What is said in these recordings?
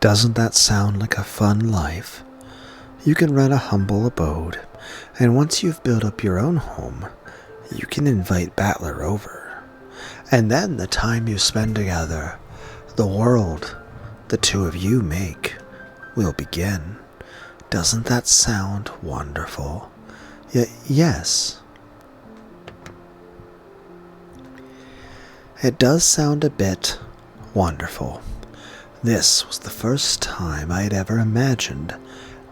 Doesn't that sound like a fun life? You can rent a humble abode, and once you've built up your own home, you can invite Battler over. And then the time you spend together, the world the two of you make, will begin. Doesn't that sound wonderful? Yes. It does sound a bit wonderful. This was the first time I had ever imagined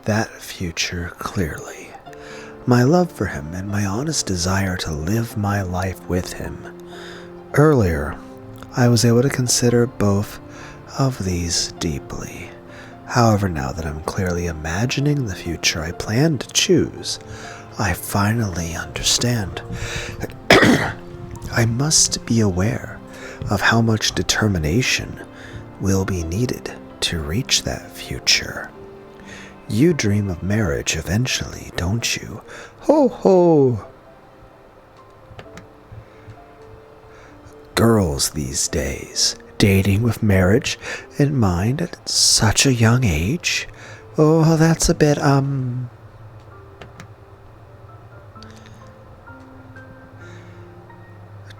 that future clearly. My love for him and my honest desire to live my life with him. Earlier, I was able to consider both of these deeply. However, now that I'm clearly imagining the future I plan to choose, I finally understand. I must be aware of how much determination will be needed to reach that future. You dream of marriage eventually, don't you? Ho ho! Girls these days, dating with marriage in mind at such a young age? Oh, that's a bit,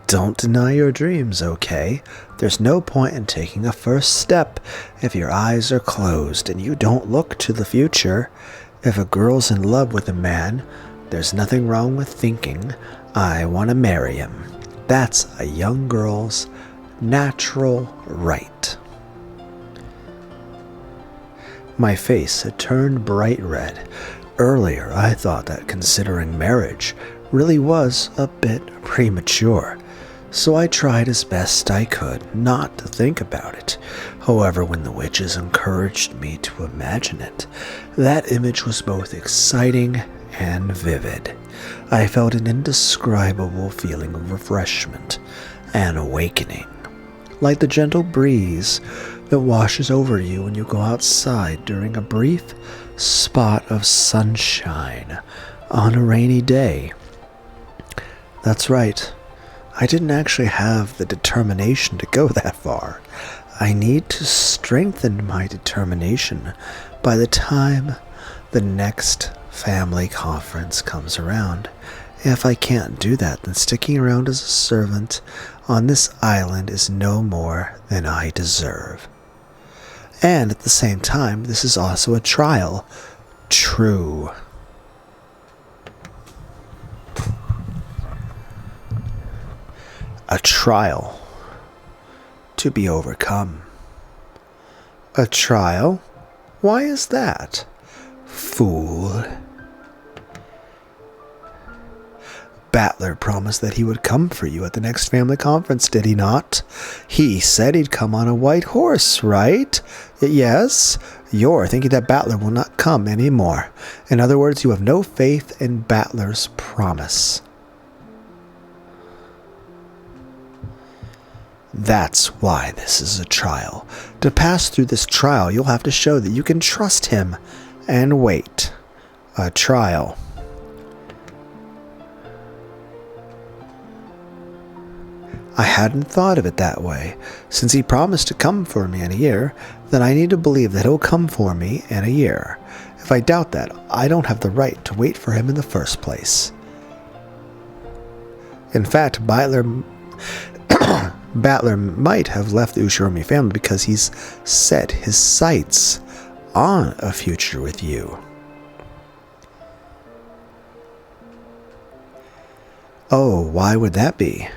Don't deny your dreams, okay? There's no point in taking a first step if your eyes are closed and you don't look to the future. If a girl's in love with a man, there's nothing wrong with thinking, I want to marry him. That's a young girl's natural right. My face had turned bright red. Earlier, I thought that considering marriage really was a bit premature, so I tried as best I could not to think about it. However, when the witches encouraged me to imagine it, that image was both exciting and vivid. I felt an indescribable feeling of refreshment and awakening, like the gentle breeze that washes over you when you go outside during a brief spot of sunshine on a rainy day. That's right. I didn't actually have the determination to go that far. I need to strengthen my determination by the time the next family conference comes around. If I can't do that, then sticking around as a servant on this island is no more than I deserve. And at the same time, this is also a trial. True. A trial to be overcome. A trial? Why is that? Fool. Battler promised that he would come for you at the next family conference, did he not? He said he'd come on a white horse, right? Yes? You're thinking that Battler will not come anymore. In other words, you have no faith in Battler's promise. That's why this is a trial. To pass through this trial, you'll have to show that you can trust him and wait. A trial. I hadn't thought of it that way. Since he promised to come for me in a year, then I need to believe that he'll come for me in a year. If I doubt that, I don't have the right to wait for him in the first place. In fact, Battler might have left the Ushiromi family because he's set his sights on a future with you. Oh, why would that be?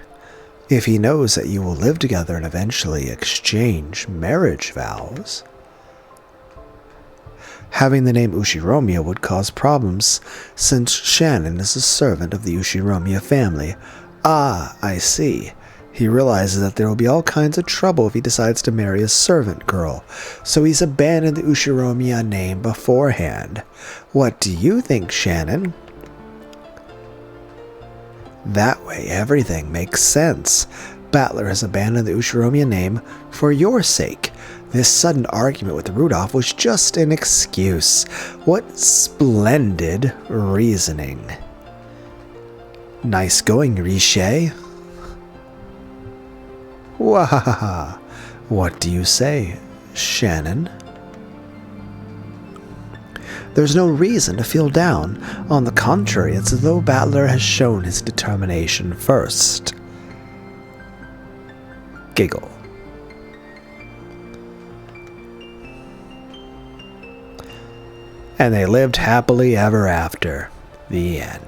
If he knows that you will live together and eventually exchange marriage vows. Having the name Ushiromiya would cause problems since Shannon is a servant of the Ushiromiya family. Ah, I see. He realizes that there will be all kinds of trouble if he decides to marry a servant girl, so he's abandoned the Ushiromiya name beforehand. What do you think, Shannon? That way everything makes sense. Battler has abandoned the Ushiromiya name for your sake. This sudden argument with Rudolph was just an excuse. What splendid reasoning. Nice going, Riche. Wahaha. What do you say, Shannon? There's no reason to feel down. On the contrary, it's as though Battler has shown his determination first. Giggle. And they lived happily ever after. The end.